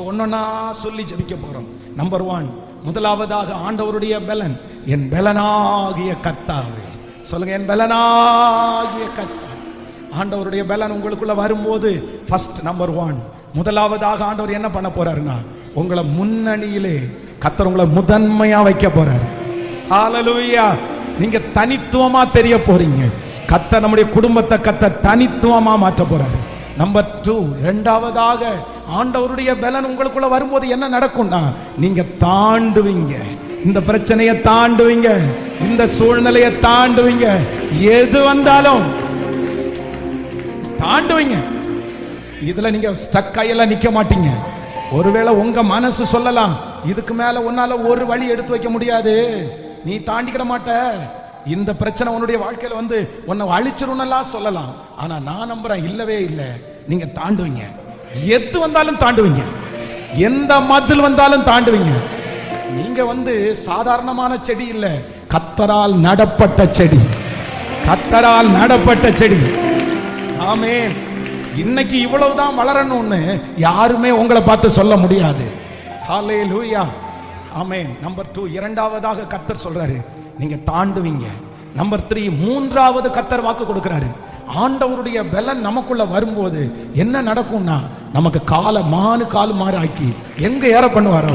ஒன்னொன்னா சொல்லி ஜெபிக்க போறோம். நம்பர் 1, முதலாவதாக ஆண்டவருடைய பலன், என் பலனாகிய கர்த்தாவே. சொல்லுங்க, என் பலனாகிய கர்த்தா. ஆண்டவருடைய பலன் உங்களுக்குள்ள வரும்போது ஃபர்ஸ்ட் நம்பர் 1, முதலாவதாக ஆண்டவர் என்ன பண்ண போறாருன்னா, உங்களை முன்னணியிலே கர்த்தர் உங்களை முதன்மையா வைக்க போறாரு. ஹல்லேலூயா. நீங்க தனித்துவமா தெரிய போறீங்க. கர்த்தர் நம்முடைய குடும்பத்தை கர்த்தர் தனித்துவமா மாற்ற போறாரு. நம்பர் 2, இரண்டாவதாக ஆண்டவருடைய பலன் உங்களுக்குள்ள வரும்போது என்ன நடக்கும்னா, நீங்க தாண்டுவீங்க. இந்த பிரச்சனையை தாண்டுவீங்க, இந்த சூழ்நிலையை தாண்டுவீங்க, எது வந்தாலும் தாண்டுவீங்க. இதுல நீங்க ஸ்டக் ஆயெல்லாம் நிக்க மாட்டீங்க. ஒருவேளை உங்க மனசு சொல்லலாம், இதுக்கு மேல உன்னால ஒரு வழி எடுத்து வைக்க முடியாது, நீ தாண்டிக்கிட மாட்ட, இந்த பிரச்சனை உன்னுடைய வாழ்க்கையில வந்து உன்னை அழிச்சிருன்னெல்லாம் சொல்லலாம். ஆனா நான் நம்புறேன், இல்லவே இல்லை, நீங்க தாண்டுவீங்க. எது வந்தாலும் தாண்டுவீங்க, எந்த மதில் வந்தாலும் தாண்டுவீங்க. நீங்க வந்து சாதாரணமான செடி இல்ல, கர்த்தரால் நடப்பட்ட செடி, கர்த்தரால் நடப்பட்ட செடி. ஆமென். இன்னைக்கு இவ்வளவுதான் வளரணும்னு யாருமே உங்களை பார்த்து சொல்ல முடியாது. ஹல்லேலூயா. ஆமென். நம்பர் 2, இரண்டாவதாக கர்த்தர் சொல்றாரு, நீங்க தாண்டுவீங்க. நம்பர் 3, மூன்றாவது கர்த்தர் வாக்கு கொடுக்கிறாரு. ஆண்டவருடைய பலன் நமக்குள்ள வரும்போது என்ன நடக்கும்னா, நமக்கு காலை மாறு ஆக்கி எங்க ஏற பண்ணுவார்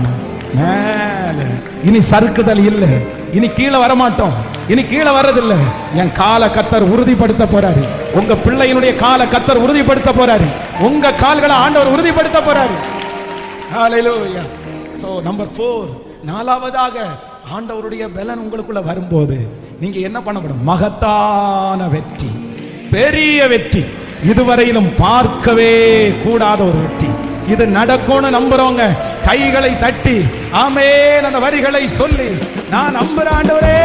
மேல. இனி சறுக்குதல் இல்லை, இனி கீழே வரமாட்டோம், இனி கீழே வர்றதில்லை. என் காலை கர்த்தர் உறுதிப்படுத்த போறாரு. உங்க பிள்ளையினுடைய காலை கர்த்தர் உறுதிப்படுத்த போறாரு. உங்க கால்களை ஆண்டவர் உறுதிப்படுத்த போறாரு. ஹல்லேலூயா. சோ நம்பர் 4, நாலாவதாக ஆண்டவருடைய பலன் உங்களுக்குள்ள வரும்போது நீங்க என்ன பண்ணப்படும், மகத்தான வெற்றி, பெரிய வெற்றி, இதுவரையிலும் பார்க்கவே கூடாத ஒரு வெற்றி. இது நடக்கும்னு நம்புறவங்க கைகளை தட்டி ஆமென் அந்த வரிகளை சொல்லி, நான் நம்புறேன் ஆண்டவரே.